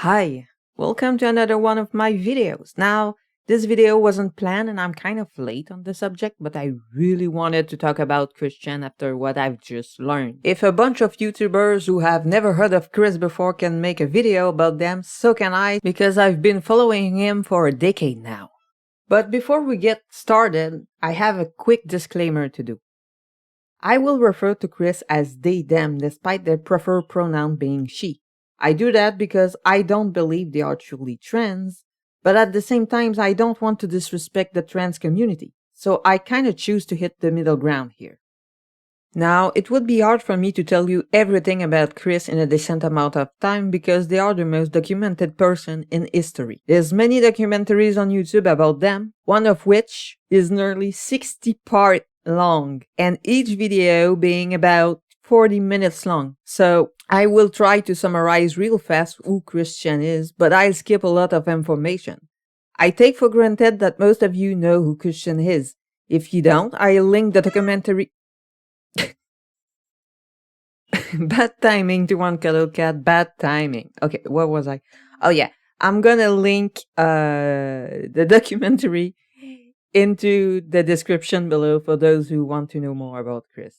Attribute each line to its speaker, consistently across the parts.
Speaker 1: Hi, welcome to another one of my videos. Now, this video wasn't planned and I'm kind of late on the subject, but I really wanted to talk about Christian after what I've just learned. If a bunch of YouTubers who have never heard of Chris before can make a video about them, so can I, because I've been following him for a decade now. But before we get started, I have a quick disclaimer to do. I will refer to Chris as they, them, despite their preferred pronoun being she. I do that because I don't believe they are truly trans, but at the same time I don't want to disrespect the trans community, so I kinda choose to hit the middle ground here. Now, it would be hard for me to tell you everything about Chris in a decent amount of time because they are the most documented person in history. There's many documentaries on YouTube about them, one of which is nearly 60 part long, and each video being about 40 minutes long. So I will try to summarize real fast who Christian is, but I'll skip a lot of information. I take for granted that most of you know who Christian is. If you don't, I'll link the documentary. Bad timing to one cuddle cat, bad timing. Okay, what was I? Oh yeah, I'm gonna link the documentary into the description below for those who want to know more about Chris.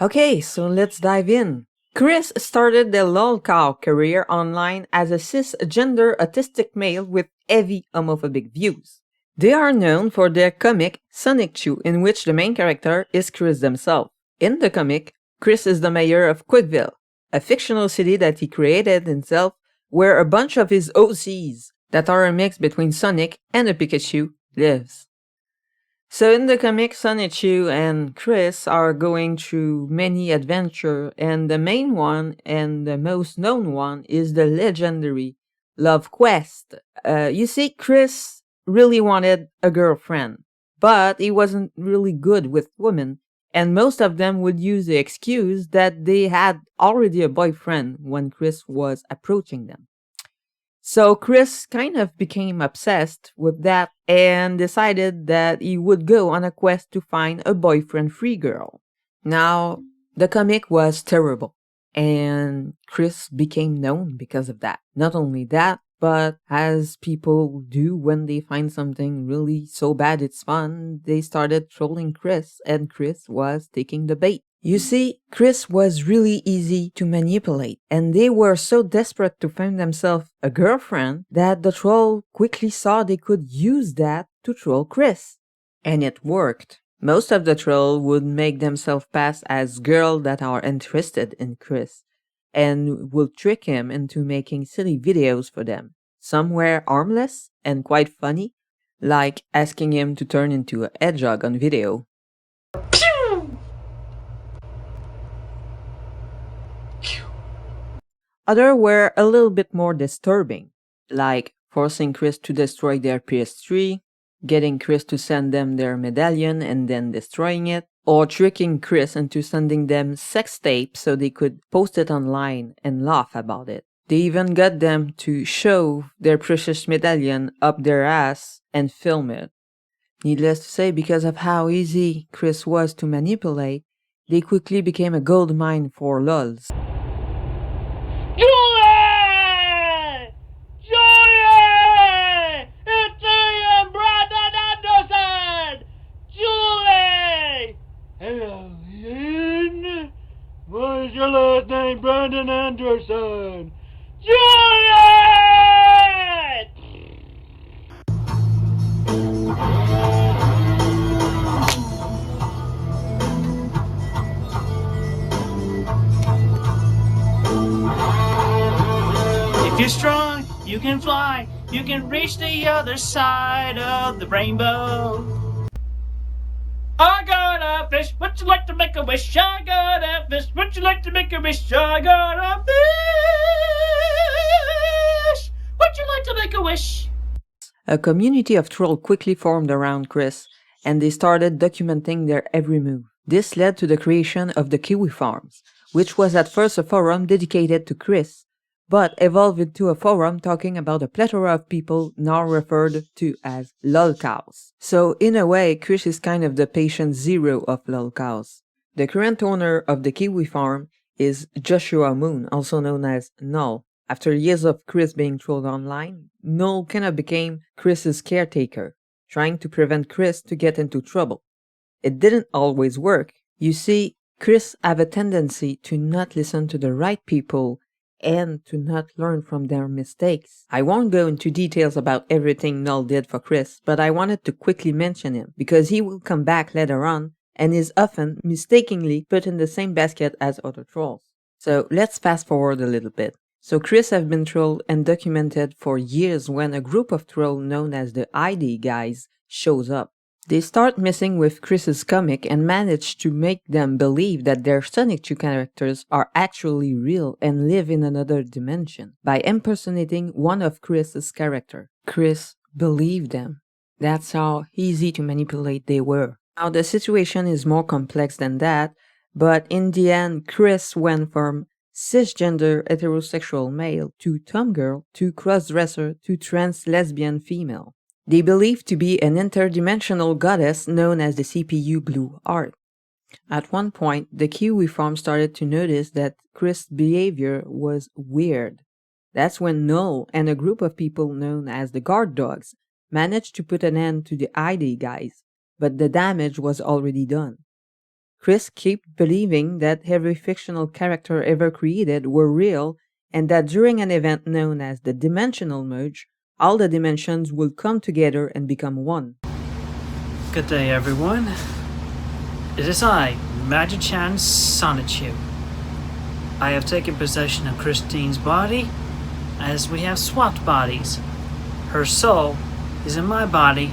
Speaker 1: Okay, so let's dive in. Chris started the lolcow career online as a cisgender autistic male with heavy homophobic views. They are known for their comic Sonic Chew, in which the main character is Chris himself. In the comic, Chris is the mayor of Quickville, a fictional city that he created himself where a bunch of his OCs, that are a mix between Sonic and a Pikachu, lives. So in the comic, Sonic Chew and Chris are going through many adventures, and the main one and the most known one is the legendary Love Quest. You see, Chris really wanted a girlfriend, but he wasn't really good with women, and most of them would use the excuse that they had already a boyfriend when Chris was approaching them. So Chris kind of became obsessed with that and decided that he would go on a quest to find a boyfriend-free girl. Now, the comic was terrible, and Chris became known because of that. Not only that, but as people do when they find something really so bad it's fun, they started trolling Chris, and Chris was taking the bait. You see, Chris was really easy to manipulate, and they were so desperate to find themselves a girlfriend that the troll quickly saw they could use that to troll Chris. And it worked. Most of the troll would make themselves pass as girls that are interested in Chris, and would trick him into making silly videos for them. Some were harmless and quite funny, like asking him to turn into a hedgehog on video. Others were a little bit more disturbing, like forcing Chris to destroy their PS3, getting Chris to send them their medallion and then destroying it, or tricking Chris into sending them sex tapes so they could post it online and laugh about it. They even got them to shove their precious medallion up their ass and film it. Needless to say, because of how easy Chris was to manipulate, they quickly became a gold mine for lols.
Speaker 2: Julie! Julie! It's Ian Brandon Anderson! Julie! Hello, Ian. What is your last name, Brandon Anderson? Julie! If you're strong, you can fly. You can reach the other side of the rainbow. I got a fish. Would you like to make a wish? I got a fish. Would you like to make a wish? I got a fish. Would you like to make a wish?
Speaker 1: A community of trolls quickly formed around Chris, and they started documenting their every move. This led to the creation of the Kiwi Farms, which was at first a forum dedicated to Chris, but evolved into a forum talking about a plethora of people now referred to as lolcows. So in a way, Chris is kind of the patient zero of lolcows. The current owner of the Kiwi Farm is Joshua Moon, also known as Null. After years of Chris being trolled online, Null kind of became Chris's caretaker, trying to prevent Chris to get into trouble. It didn't always work. You see, Chris have a tendency to not listen to the right people and to not learn from their mistakes. I won't go into details about everything Null did for Chris, but I wanted to quickly mention him because he will come back later on and is often mistakenly put in the same basket as other trolls. So let's fast forward a little bit. So Chris have been trolled and documented for years when a group of trolls known as the ID guys shows up. They start messing with Chris's comic and manage to make them believe that their Sonic 2 characters are actually real and live in another dimension by impersonating one of Chris's characters. Chris believed them. That's how easy to manipulate they were. Now the situation is more complex than that, but in the end Chris went from cisgender heterosexual male to tomgirl to crossdresser to trans lesbian female. They believed to be an interdimensional goddess known as the CPU Blue Heart. At one point, the Kiwi Farms started to notice that Chris' behavior was weird. That's when Null and a group of people known as the Guard Dogs managed to put an end to the ID guys, but the damage was already done. Chris kept believing that every fictional character ever created were real and that during an event known as the Dimensional Merge, all the dimensions will come together and become one.
Speaker 2: Good day, everyone. It is I, Magichan Sonichu. I have taken possession of Christine's body, as we have swapped bodies. Her soul is in my body,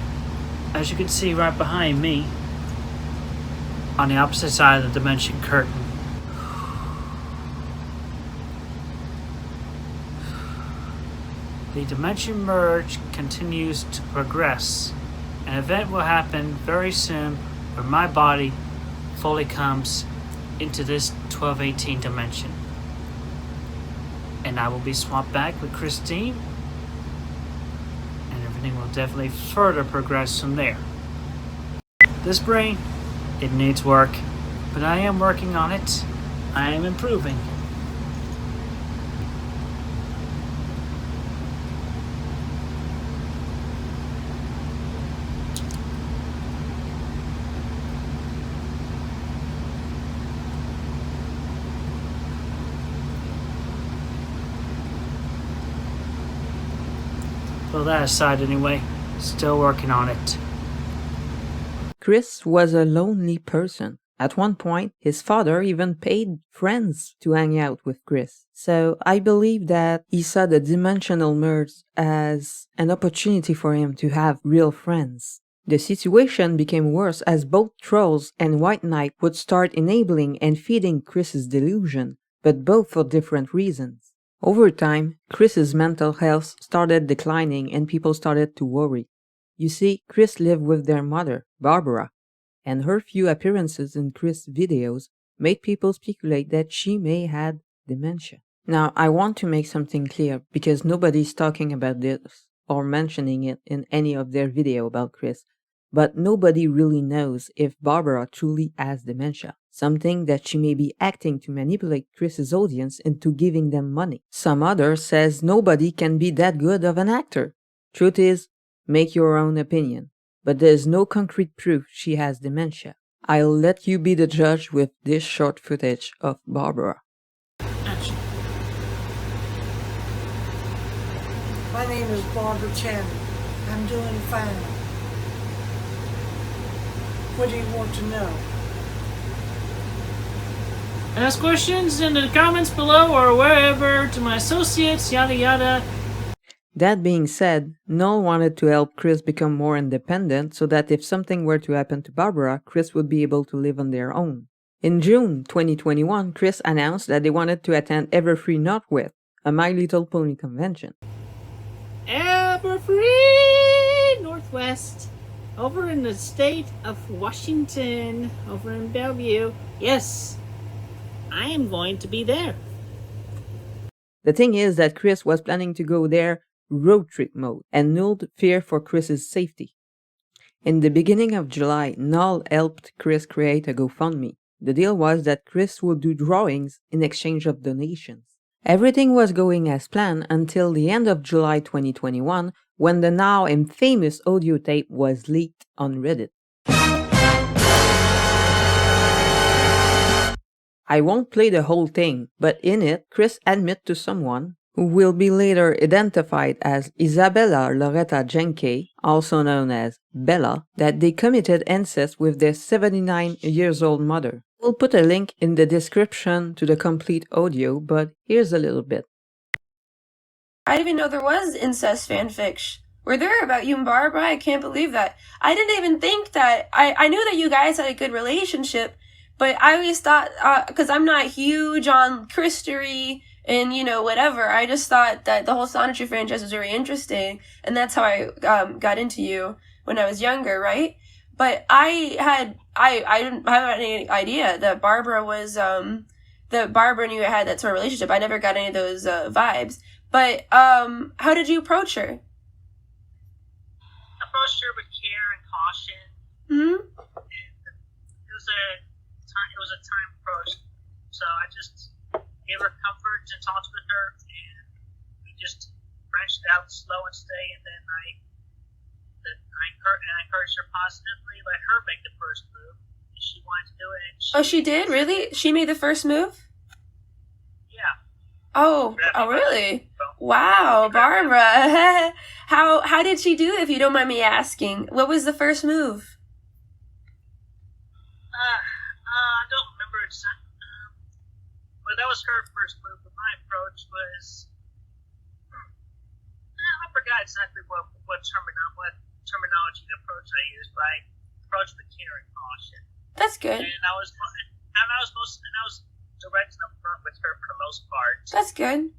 Speaker 2: as you can see right behind me, on the opposite side of the dimension curtain. The dimension merge continues to progress. An event will happen very soon where my body fully comes into this 1218 dimension. And I will be swapped back with Christine, and everything will definitely further progress from there. This brain, it needs work, but I am working on it. I am improving. Well, that aside anyway, still working on it.
Speaker 1: Chris was a lonely person. At one point, his father even paid friends to hang out with Chris. So I believe that he saw the dimensional merge as an opportunity for him to have real friends. The situation became worse as both Trolls and White Knight would start enabling and feeding Chris's delusion, but both for different reasons. Over time, Chris's mental health started declining and people started to worry. You see, Chris lived with their mother, Barbara, and her few appearances in Chris' videos made people speculate that she may have dementia. Now, I want to make something clear because nobody's talking about this or mentioning it in any of their video about Chris, but nobody really knows if Barbara truly has dementia, something that she may be acting to manipulate Chris's audience into giving them money. Some others says nobody can be that good of an actor. Truth is, make your own opinion, but there's no concrete proof she has dementia. I'll let you be the judge with this short footage of Barbara.
Speaker 3: My name is Barbara Chan. I'm doing fine. What do you want to know?
Speaker 2: Ask questions in the comments below or wherever to my associates, yada yada.
Speaker 1: That being said, Null wanted to help Chris become more independent so that if something were to happen to Barbara, Chris would be able to live on their own. In June 2021, Chris announced that they wanted to attend Everfree Northwest, a My Little Pony convention.
Speaker 2: Everfree Northwest, over in the state of Washington, over in Bellevue. Yes, I am going to be there.
Speaker 1: The thing is that Chris was planning to go there road trip mode and Null feared for Chris's safety. In the beginning of July, Null helped Chris create a GoFundMe. The deal was that Chris would do drawings in exchange of donations. Everything was going as planned until the end of July 2021, when the now infamous audio tape was leaked on Reddit. I won't play the whole thing, but in it, Chris admits to someone, who will be later identified as Isabella Loretta Jenke, also known as Bella, that they committed incest with their 79-year-old mother. We'll put a link in the description to the complete audio, but here's a little bit.
Speaker 4: I didn't even know there was incest fanfics. Were there about you and Barbara? I can't believe that. I didn't even think that. I knew that you guys had a good relationship, but I always thought, because I'm not huge on Christery and, whatever, I just thought that the whole Sonetry franchise was very interesting, and that's how I got into you when I was younger, right? But I didn't have any idea that Barbara was, that Barbara and you had that sort of relationship. I never got any of those vibes. But how did you approach her?
Speaker 2: Approached her with care and caution.
Speaker 4: Mm-hmm.
Speaker 2: It was a time approach. So I just gave her comfort and talked with her, and we just branched out slow and steady. And then I encouraged her positively, let her make the first move. And she wanted to do it. And
Speaker 4: she did? Really? She made the first move?
Speaker 2: Yeah.
Speaker 4: Oh, really? Wow, Barbara. How did she do it, if you don't mind me asking? What was the first move?
Speaker 2: I don't remember exactly. Well, that was her first move, but my approach was... I forgot exactly what terminology and approach I used, but I approached with care and caution.
Speaker 4: That's good.
Speaker 2: And I was direct and upfront with her for the most part.
Speaker 4: That's good.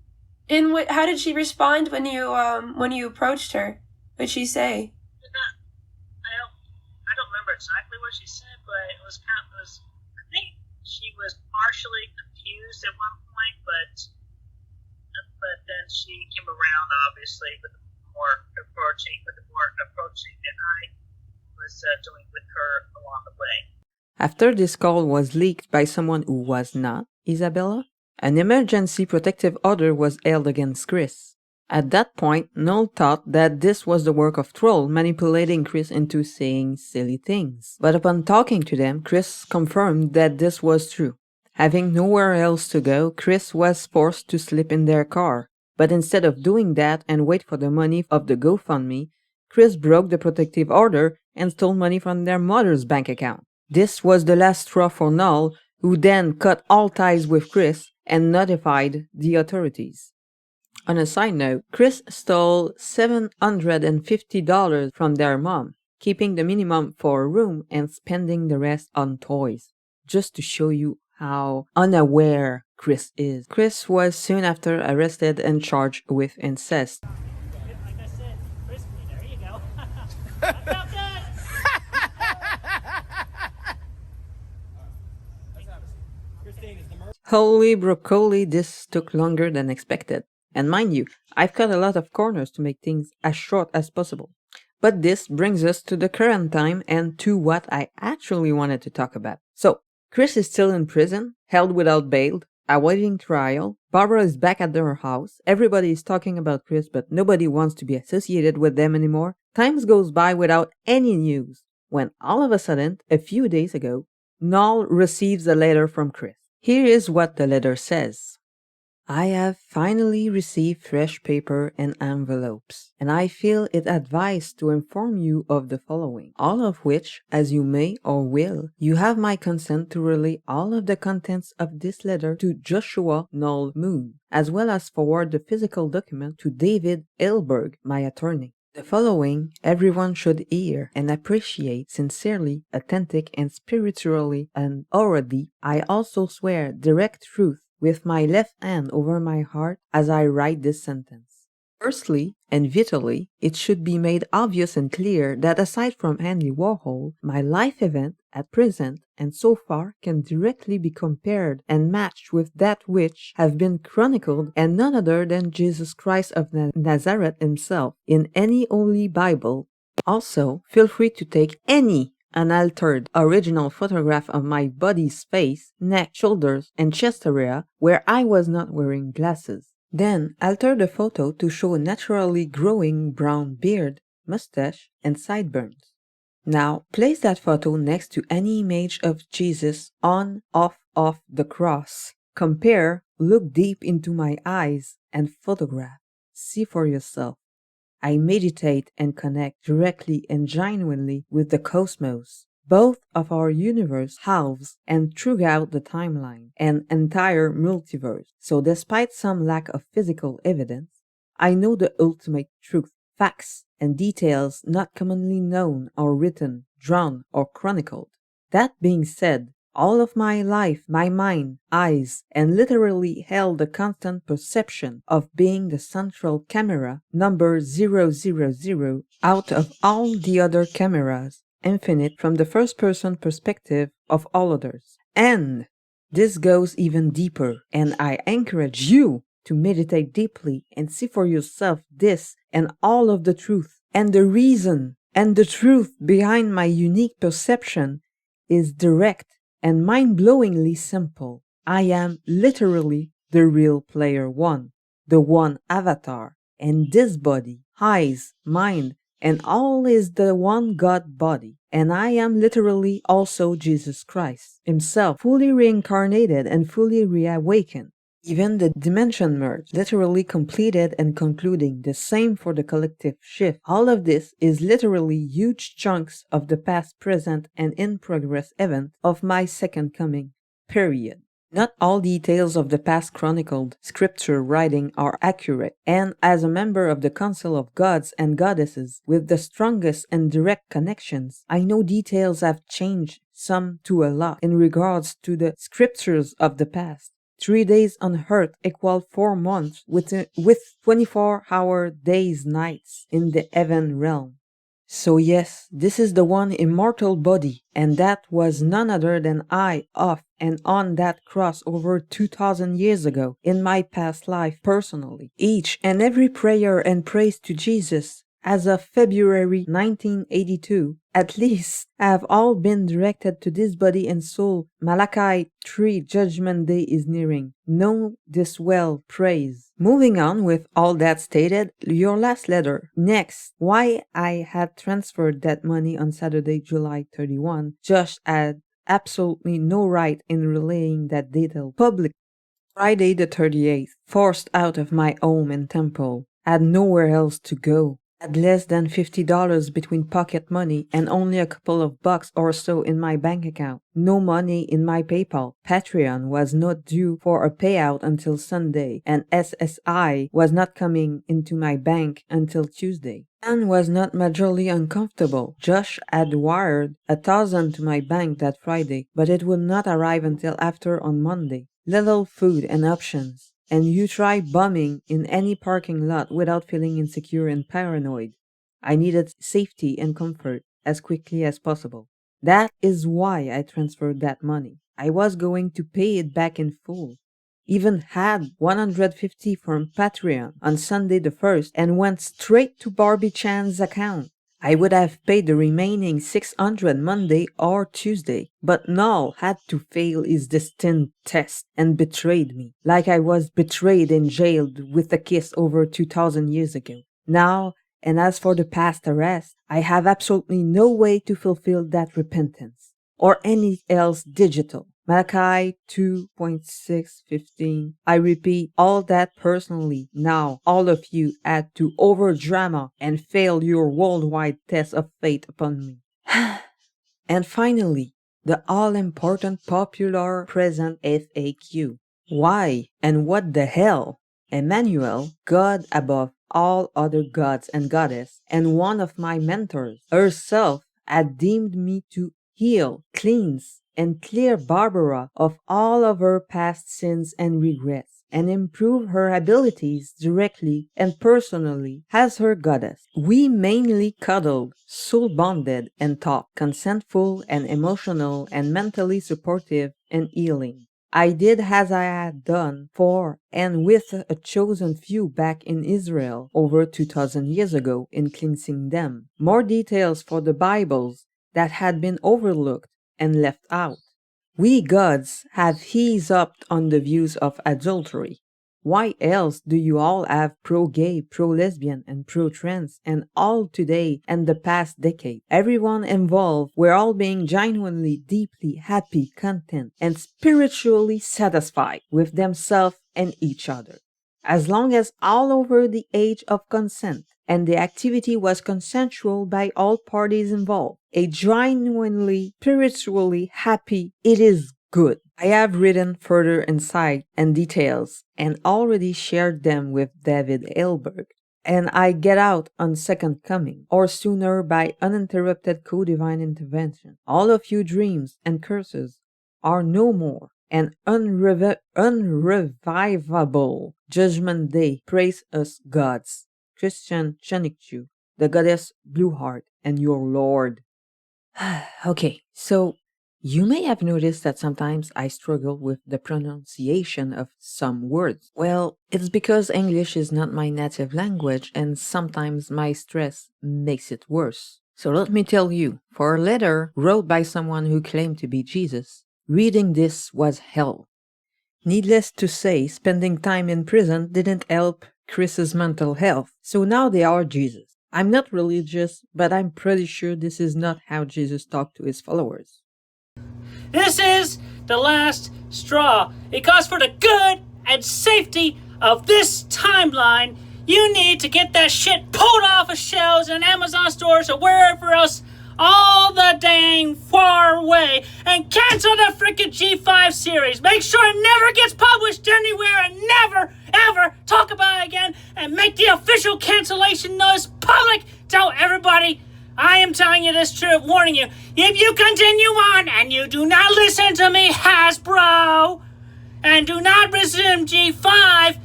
Speaker 4: And how did she respond when you approached her? What did she say?
Speaker 2: I don't remember exactly what she said, but it was I think she was partially confused at one point, but then she came around, obviously, with more approaching than I was doing with her along the way.
Speaker 1: After this call was leaked by someone who was not Isabella, an emergency protective order was held against Chris. At that point, Null thought that this was the work of Troll manipulating Chris into saying silly things. But upon talking to them, Chris confirmed that this was true. Having nowhere else to go, Chris was forced to sleep in their car. But instead of doing that and wait for the money of the GoFundMe, Chris broke the protective order and stole money from their mother's bank account. This was the last straw for Null, who then cut all ties with Chris and notified the authorities. On a side note, Chris stole $750 from their mom, keeping the minimum for a room and spending the rest on toys. Just to show you how unaware Chris is. Chris was soon after arrested and charged with incest.
Speaker 2: Like I said, crispy, there you go. That felt good.
Speaker 1: Holy broccoli, this took longer than expected. And mind you, I've cut a lot of corners to make things as short as possible. But this brings us to the current time and to what I actually wanted to talk about. So, Chris is still in prison, held without bail, awaiting trial. Barbara is back at their house. Everybody is talking about Chris, but nobody wants to be associated with them anymore. Time goes by without any news, when all of a sudden, a few days ago, Null receives a letter from Chris. Here is what the letter says. I have finally received fresh paper and envelopes, and I feel it advised to inform you of the following, all of which, as you may or will, you have my consent to relay all of the contents of this letter to Joshua Null Moon, as well as forward the physical document to David Aylberg, my attorney. The following everyone should hear and appreciate sincerely, authentic, and spiritually, and orally, I also swear direct truth with my left hand over my heart as I write this sentence. Firstly, and vitally, it should be made obvious and clear that aside from Andy Warhol, my life event at present and so far can directly be compared and matched with that which have been chronicled and none other than Jesus Christ of Nazareth himself in any Holy Bible. Also, feel free to take any an altered original photograph of my body's face, neck, shoulders, and chest area where I was not wearing glasses. Then alter the photo to show a naturally growing brown beard, mustache, and sideburns. Now place that photo next to any image of Jesus on, off the cross. Compare, look deep into my eyes, and photograph. See for yourself. I meditate and connect directly and genuinely with the cosmos, both of our universe halves and throughout the timeline, an entire multiverse. So despite some lack of physical evidence, I know the ultimate truth, facts, and details not commonly known or written, drawn, or chronicled. That being said, all of my life, my mind, eyes, and literally held a constant perception of being the central camera, number 000, out of all the other cameras, infinite from the first-person perspective of all others. And this goes even deeper, and I encourage you to meditate deeply and see for yourself this and all of the truth. And the reason and the truth behind my unique perception is direct and mind-blowingly simple. I am literally the real player one, the one avatar, and this body, eyes, mind, and all is the one God body. And I am literally also Jesus Christ himself, fully reincarnated and fully reawakened. Even the dimension merge, literally completed and concluding, the same for the collective shift. All of this is literally huge chunks of the past, present, and in-progress event of my second coming, period. Not all details of the past chronicled scripture writing are accurate, and as a member of the Council of Gods and Goddesses with the strongest and direct connections, I know details have changed, some to a lot, in regards to the scriptures of the past. 3 days on Earth equal 4 months with 24-hour days, nights in the heaven realm. So yes, this is the one immortal body, and that was none other than I off and on that cross over 2,000 years ago in my past life personally. Each and every prayer and praise to Jesus as of February 1982, at least, have all been directed to this body and soul. Malachi 3 Judgment Day is nearing. Know this well, praise. Moving on with all that stated, your last letter. Next, why I had transferred that money on Saturday, July 31. Josh had absolutely no right in relaying that detail publicly. Friday the 38th, forced out of my home and temple. Had nowhere else to go. Had less than $50 between pocket money and only a couple of bucks or so in my bank account. No money in my PayPal. Patreon was not due for a payout until Sunday, and SSI was not coming into my bank until Tuesday. Anne was not majorly uncomfortable. Josh had wired $1,000 to my bank that Friday, but it would not arrive until after on Monday. Little food and options. And you try bumming in any parking lot without feeling insecure and paranoid. I needed safety and comfort as quickly as possible. That is why I transferred that money. I was going to pay it back in full. Even had $150 from Patreon on Sunday the 1st and went straight to Barbie Chan's account. I would have paid the remaining $600 Monday or Tuesday, but Null had to fail his destined test and betrayed me, like I was betrayed and jailed with a kiss over 2,000 years ago. Now, and as for the past arrest, I have absolutely no way to fulfill that repentance, or any else digital. Malachi 2.6:15. I repeat all that personally. Now, all of you had to over-drama and fail your worldwide test of faith upon me. And finally, the all-important popular present FAQ. Why and what the hell? Emmanuel, God above all other gods and goddess, and one of my mentors, herself, had deemed me to heal, cleanse, and clear Barbara of all of her past sins and regrets, and improve her abilities directly and personally as her goddess. We mainly cuddled, soul-bonded, and talked, consentful and emotional and mentally supportive and healing. I did as I had done for and with a chosen few back in Israel over 2,000 years ago in cleansing them. More details for the Bibles that had been overlooked and left out. We gods have eased up on the views of adultery. Why else do you all have pro-gay, pro-lesbian, and pro-trans, and all today and the past decade? Everyone involved, we're all being genuinely, deeply happy, content, and spiritually satisfied with themselves and each other. As long as all over the age of consent, and the activity was consensual by all parties involved. A genuinely, spiritually happy, it is good. I have written further insight and details and already shared them with David Ailberg. And I get out on second coming, or sooner by uninterrupted co-divine intervention. All of you dreams and curses are no more. An unrevivable judgment day. Praise us, gods. Christian Chenichu, the goddess Blueheart, and your lord. Okay, so you may have noticed that sometimes I struggle with the pronunciation of some words. Well, it's because English is not my native language, and sometimes my stress makes it worse. So let me tell you, for a letter wrote by someone who claimed to be Jesus, reading this was hell. Needless to say, spending time in prison didn't help Chris's mental health, so now they are Jesus. I'm not religious, but I'm pretty sure this is not how Jesus talked to his followers.
Speaker 2: This is the last straw, because for the good and safety of this timeline, you need to get that shit pulled off of shelves in Amazon stores or wherever else all the dang far away and cancel the freaking G5 series. Make sure it never gets published anywhere and never, ever talk about it again, and make the official cancellation notice public. Tell everybody I am telling you this truth, warning you. If you continue on and you do not listen to me, Hasbro, and do not resume G5,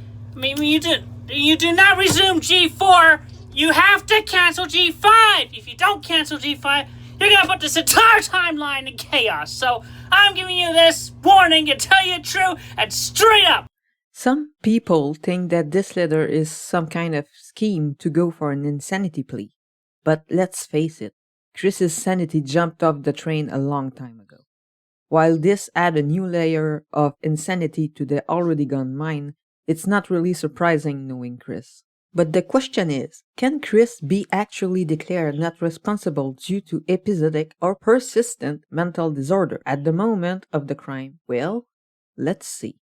Speaker 2: you do not resume G4, you have to cancel G5. If you don't cancel G5, you're going to put this entire timeline in chaos. So I'm giving you this warning to tell you the truth and straight up.
Speaker 1: Some people think that this letter is some kind of scheme to go for an insanity plea. But let's face it, Chris's sanity jumped off the train a long time ago. While this add a new layer of insanity to the already gone mine, it's not really surprising knowing Chris. But the question is, can Chris be actually declared not responsible due to episodic or persistent mental disorder at the moment of the crime? Well, let's see.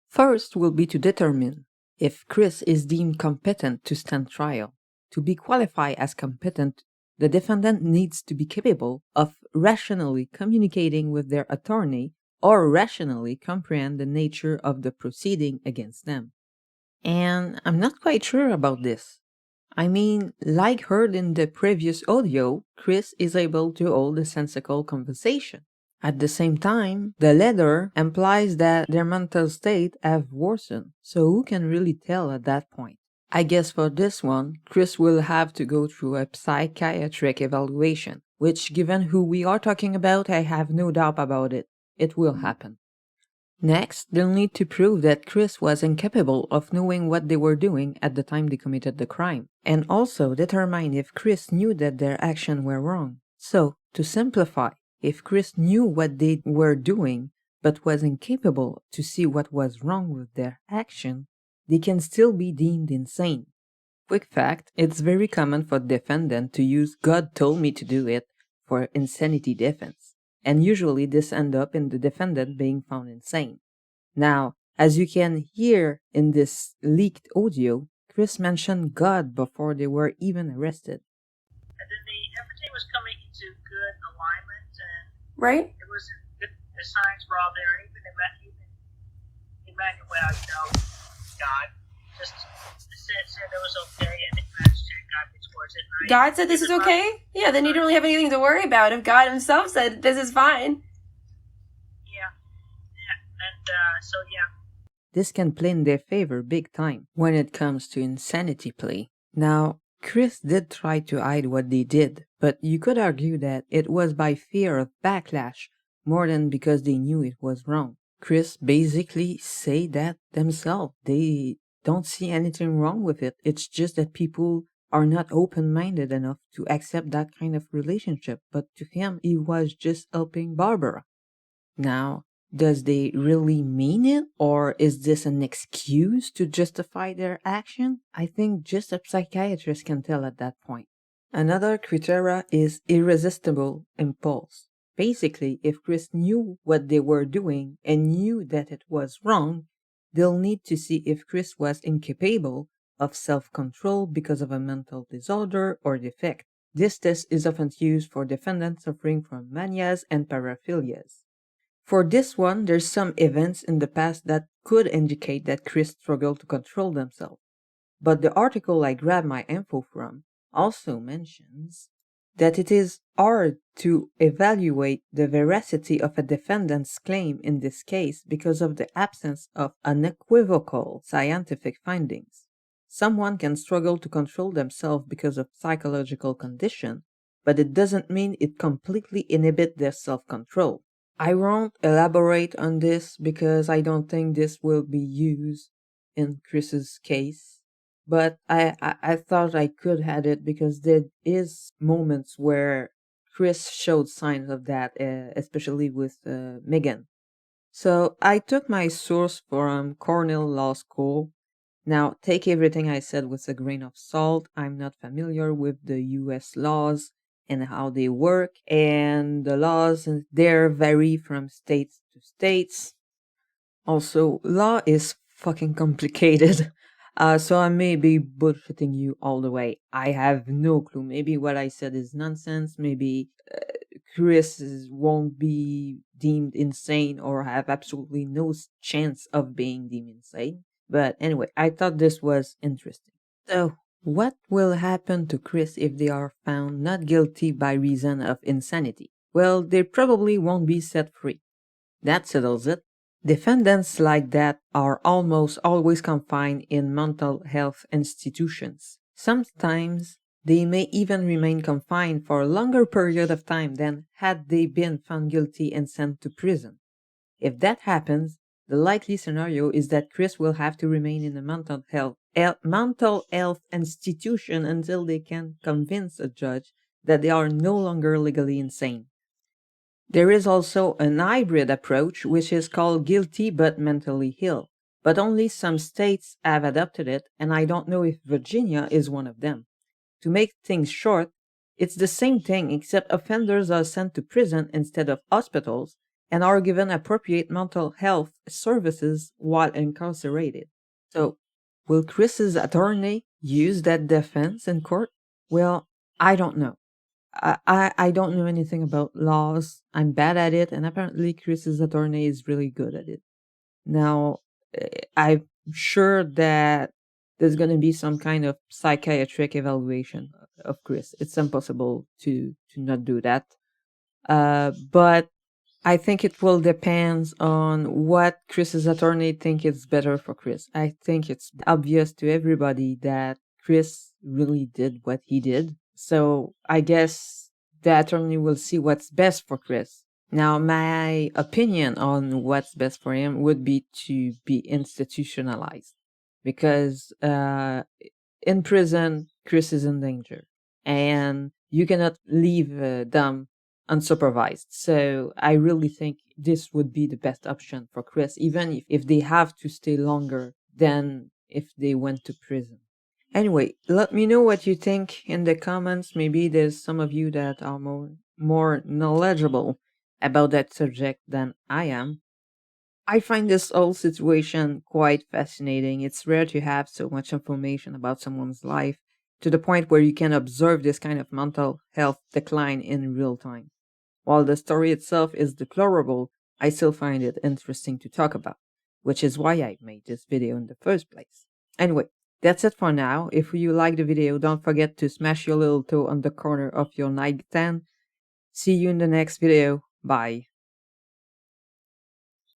Speaker 1: First will be to determine if Chris is deemed competent to stand trial. To be qualified as competent, the defendant needs to be capable of rationally communicating with their attorney or rationally comprehend the nature of the proceeding against them. And I'm not quite sure about this. I mean, like heard in the previous audio, Chris is able to hold a sensical conversation. At the same time, the letter implies that their mental state have worsened, so who can really tell at that point? I guess for this one, Chris will have to go through a psychiatric evaluation, which given who we are talking about, I have no doubt about it. It will happen. Next, they'll need to prove that Chris was incapable of knowing what they were doing at the time they committed the crime, and also determine if Chris knew that their actions were wrong. So, to simplify, if Chris knew what they were doing, but was incapable to see what was wrong with their action, they can still be deemed insane. Quick fact, it's very common for defendant to use "God told me to do it" for insanity defense. And usually this ends up in the defendant being found insane. Now, as you can hear in this leaked audio, Chris mentioned God before they were even arrested.
Speaker 2: And then everything was coming into good alignment, and
Speaker 4: Right?
Speaker 2: it was good, the signs were all there, and even Emmanuel, God, just said it was okay, and it matched God towards it. Right?
Speaker 4: God said this is okay? Yeah, then you don't really have anything to worry about if God himself said this is fine.
Speaker 2: Yeah. And so yeah.
Speaker 1: This can play in their favor big time when it comes to insanity plea. Now, Chris did try to hide what they did, but you could argue that it was by fear of backlash more than because they knew it was wrong. Chris basically say that themselves. They don't see anything wrong with it. It's just that people are not open-minded enough to accept that kind of relationship, but to him, he was just helping Barbara. Now, does they really mean it, or is this an excuse to justify their action? I think just a psychiatrist can tell at that point. Another criteria is irresistible impulse. Basically, if Chris knew what they were doing and knew that it was wrong, they'll need to see if Chris was incapable of self-control because of a mental disorder or defect. This test is often used for defendants suffering from manias and paraphilias. For this one, there's some events in the past that could indicate that Chris struggled to control themselves. But the article I grabbed my info from also mentions that it is hard to evaluate the veracity of a defendant's claim in this case because of the absence of unequivocal scientific findings. Someone can struggle to control themselves because of psychological condition, but it doesn't mean it completely inhibits their self-control. I won't elaborate on this because I don't think this will be used in Chris's case. But I thought I could add it because there is moments where Chris showed signs of that, especially with Megan. So I took my source from Cornell Law School. Now, take everything I said with a grain of salt. I'm not familiar with the US laws and how they work, and the laws there vary from states to states. Also, law is fucking complicated. So I may be bullshitting you all the way. I have no clue. Maybe what I said is nonsense. Maybe Chris won't be deemed insane or have absolutely no chance of being deemed insane. But anyway, I thought this was interesting. So, what will happen to Chris if they are found not guilty by reason of insanity? Well, they probably won't be set free. That settles it. Defendants like that are almost always confined in mental health institutions. Sometimes they may even remain confined for a longer period of time than had they been found guilty and sent to prison. If that happens, the likely scenario is that Chris will have to remain in a mental health institution until they can convince a judge that they are no longer legally insane. There is also an hybrid approach which is called guilty but mentally ill, but only some states have adopted it, and I don't know if Virginia is one of them. To make things short, it's the same thing except offenders are sent to prison instead of hospitals and are given appropriate mental health services while incarcerated. So, will Chris's attorney use that defense in court? Well, I don't know. I don't know anything about laws. I'm bad at it, and apparently Chris's attorney is really good at it. Now, I'm sure that there's going to be some kind of psychiatric evaluation of Chris. It's impossible to not do that. But I think it will depend on what Chris's attorney think is better for Chris. I think it's obvious to everybody that Chris really did what he did. So I guess the attorney will see what's best for Chris. Now, my opinion on what's best for him would be to be institutionalized. Because in prison, Chris is in danger. And you cannot leave them unsupervised. So I really think this would be the best option for Chris, even if they have to stay longer than if they went to prison. Anyway, let me know what you think in the comments. Maybe there's some of you that are more knowledgeable about that subject than I am. I find this whole situation quite fascinating. It's rare to have so much information about someone's life to the point where you can observe this kind of mental health decline in real time. While the story itself is deplorable, I still find it interesting to talk about, which is why I made this video in the first place. Anyway, that's it for now. If you like the video, don't forget to smash your little toe on the corner of your nightstand. See you in the next video. Bye.